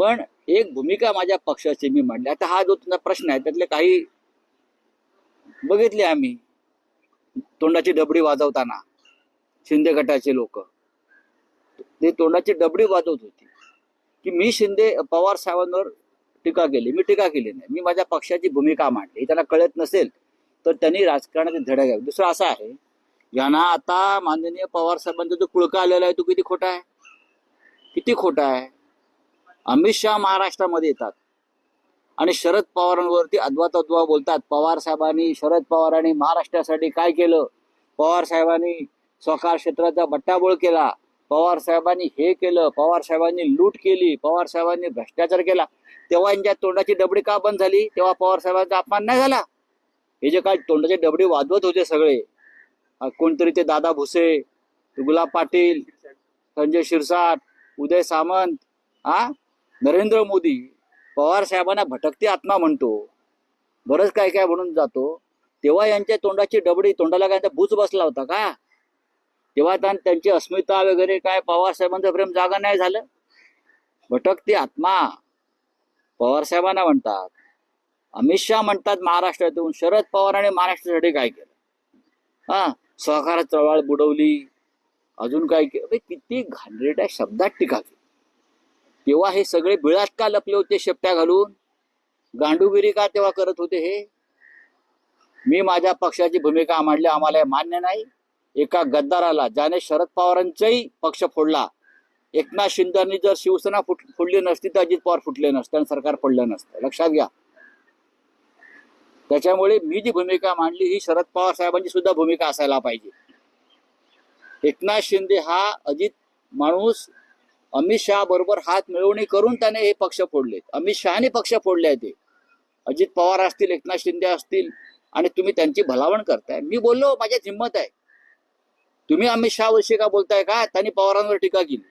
पण एक भूमिका माझ्या पक्षाची मी मांडली. आता हा जो तुमचा प्रश्न आहे त्यातले काही बघितले आम्ही तोंडाची डबडी वाजवताना. शिंदे गटाचे लोक ते तोंडाची डबडी वाजवत होती की मी शिंदे पवार साहेबांवर टीका केली. मी टीका केली नाही, मी माझ्या पक्षाची भूमिका मांडली. त्यांना कळत नसेल तर त्यांनी राजकारणाचे धडे घ्यावे. दुसरं असं आहे, यांना आता माननीय पवार साहेबांचा जो पुळका आलेला आहे तो किती खोटा आहे, किती खोटा आहे. अमित शहा महाराष्ट्रामध्ये येतात आणि शरद पवारांवरती अद्वा बोलतात. पवार साहेबांनी, शरद पवारांनी महाराष्ट्रासाठी काय केलं, पवार साहेबांनी सहकार क्षेत्राचा बट्टाबोळ केला, पवार साहेबांनी हे केलं, पवार साहेबांनी लूट केली, पवार साहेबांनी भ्रष्टाचार केला. तेव्हा यांच्या तोंडाची डबडी का बंद झाली? तेव्हा पवार साहेबांचा अपमान नाही झाला. हे जे काय तोंडाची डबडी वाजवत होते सगळे, कोणतरी ते दादा भुसे, गुलाब पाटील, संजय शिरसाट, उदय सामंत, नरेंद्र मोदी, पवार साहेबांना भटकती आत्मा म्हणतो, बरंच काय काय म्हणून जातो. तेव्हा यांच्या तोंडाची डबडी, तोंडाला काय भूच बसला होता का? तेव्हा त्यांची अस्मिता वगैरे काय पवार साहेबांचं प्रेम जागा नाही झालं? भटकती आत्मा पवार साहेबांना म्हणतात, अमित शहा म्हणतात महाराष्ट्रातून. शरद पवारांनी महाराष्ट्रासाठी काय केलं? सहकार चळवळ बुडवली, अजून काय केलं? किती घाणेरड्या शब्दात टीका केली. तेव्हा हे सगळे बिळात का लपले होते शेपट्या घालून? गांडूगिरी का तेव्हा करत होते? हे मी माझ्या पक्षाची भूमिका मांडली, आम्हाला हे मान्य नाही. एका गद्दाराला, ज्याने शरद पवारांचाही पक्ष फोडला, एकनाथ शिंदेनी जर शिवसेना फोडली नसती तर अजित पवार फुटले नसते आणि सरकार पडलं नसतं, लक्षात घ्या. त्याच्यामुळे मी जी भूमिका मांडली ही शरद पवार साहेबांची सुद्धा भूमिका असायला पाहिजे. एकनाथ शिंदे हा अजित माणूस अमित शहा बरोबर हात मिळवणी करून त्याने हे पक्ष फोडलेत. अमित शहाने पक्ष फोडले ते. अजित पवार असतील, एकनाथ शिंदे असतील, आणि तुम्ही त्यांची भलावण करताय. मी बोललो, माझ्यात हिंमत आहे. तुम्ही अमित शहा वर्षी का बोलताय का? त्यांनी पवारांवर टीका केली.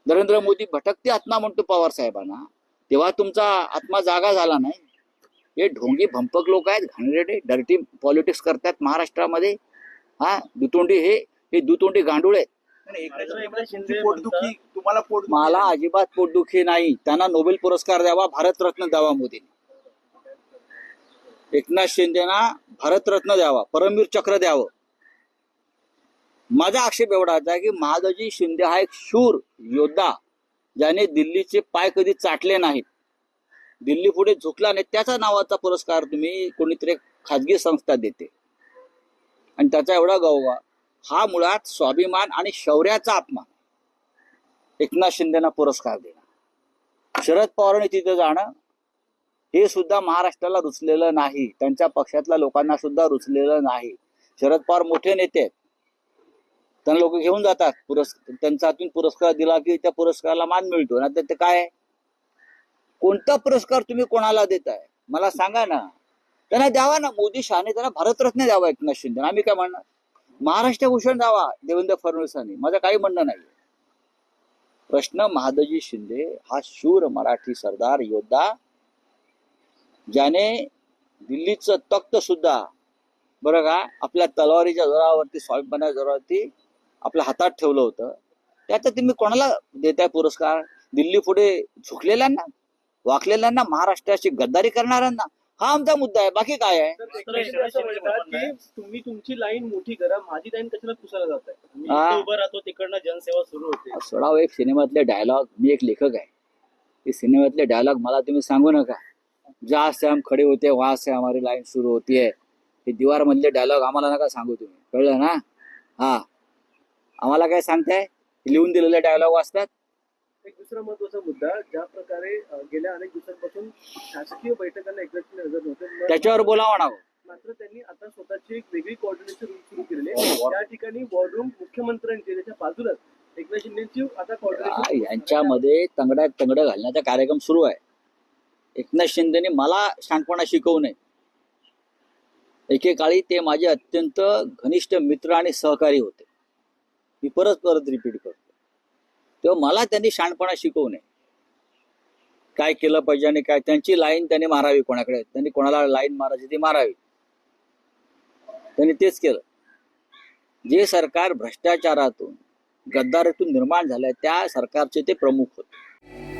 नरेंद्र मोदी भटकती आत्मा म्हणतो पवार साहेबांना, तेव्हा तुमचा आत्मा जागा झाला नाही. हे ढोंगी भंपक लोक आहेत, घाणेरडे, डर्टी पॉलिटिक्स करतात महाराष्ट्रामध्ये. दुतोंडी हे दुतोंडी गांडूळ आहेत. मला अजिबात पोटदुखी नाही. त्यांना नोबेल पुरस्कार द्यावा, भारतरत्न द्यावा मोदींनी. एकनाथ शिंदेना भारतरत्न द्यावा, परमवीर चक्र द्यावं. माझा आक्षेप एवढाच आहे की महादजी शिंदे हा एक शूर योद्धा, ज्याने दिल्लीचे पाय कधी चाटले नाहीत, दिल्ली पुढे झुकला नाही. त्याचा नावाचा पुरस्कार तुम्ही कोणीतरी खाजगी संस्था देते आणि त्याचा एवढा गौरव, हा मुळात स्वाभिमान आणि शौर्याचा अपमान. एकनाथ शिंदेना पुरस्कार देणं, शरद पवारांनी तिथे जाणं, हे सुद्धा महाराष्ट्राला रुचलेलं नाही. त्यांच्या पक्षातल्या लोकांना सुद्धा रुचलेलं नाही. शरद पवार मोठे नेते आहेत, त्यांना लोक घेऊन जातात. त्यांचा हातून पुरस्कार दिला की त्या पुरस्काराला मान मिळतो. ना ते काय, कोणता पुरस्कार तुम्ही कोणाला देताय मला सांगा ना. त्यांना द्यावा ना, मोदी शहाने त्यांना भारतरत्न द्यावा एकनाथ शिंदे. आम्ही काय म्हणणार? महाराष्ट्र भूषण द्यावा देवेंद्र फडणवीसांनी, माझं काही म्हणणं नाही. प्रश्न, महादजी शिंदे हा शूर मराठी सरदार योद्धा, ज्याने दिल्लीचं तख्त सुद्धा बरं का आपल्या तलवारीच्या जोरावरती, स्वाभिमानाच्या जोरावरती आपल्या हातात ठेवलं होतं. त्यात तुम्ही कोणाला देताय पुरस्कार? दिल्ली पुढे झुकलेल्यांना, वाकलेल्यांना, महाराष्ट्राची गद्दारी करणाऱ्यांना. हा आमचा मुद्दा आहे, बाकी काय आहे? तुम्ही तुमची लाईन मोठी करा, माझी लाईन कशाला पुसायला जात आहे? उभं राहतो तिकडनं जनसेवा सुरू होते. सोडाव एक सिनेमातले डायलॉग, मी एक लेखक आहे, ते सिनेमातले डायलॉग मला तुम्ही सांगू नका. जहां से हम खडे होते वहां से हमारी लाईन सुरू होती है. हे दीवार मधले डायलॉग आम्हाला नका सांगू तुम्ही, कळलं ना? आम्हाला काय सांगताय? लिहून दिलेले डायलॉग वाचतात. एक दुसरा महत्वाचा मुद्दा, ज्या प्रकारे गेल्या अनेक दिवसांपासून शासकीय बैठकांना एकनाथ हजर नव्हते, त्याच्यावर बोलावं ना. मात्र त्यांनी आता स्वतःची एक वेगळी कोऑर्डिनेशन रूम सुरू केलेली आहे. त्या ठिकाणी वॉर मुख्यमंत्र्यांचे, त्याच्या बाजूलाच एकनाथ शिंदेची आता कोऑर्डिनेशन. यांच्यामध्ये तंगड्यात तंगड घालण्याचा कार्यक्रम सुरू आहे. एकनाथ शिंदेने मला शहाणपणा शिकवू नये. एकेकाळी ते माझे अत्यंत घनिष्ठ मित्र आणि सहकारी होते. मी परत रिपीट करतो, तेव्हा मला त्यांनी शहाणपणा शिकवू नये. काय केलं पाहिजे आणि काय, त्यांची लाईन त्यांनी मारावी. कोणाकडे त्यांनी कोणाला लाईन मारायची ती मारावी. त्यांनी तेच केलं. जे सरकार भ्रष्टाचारातून, गद्दारीतून निर्माण झालंय त्या सरकारचे ते प्रमुख होते.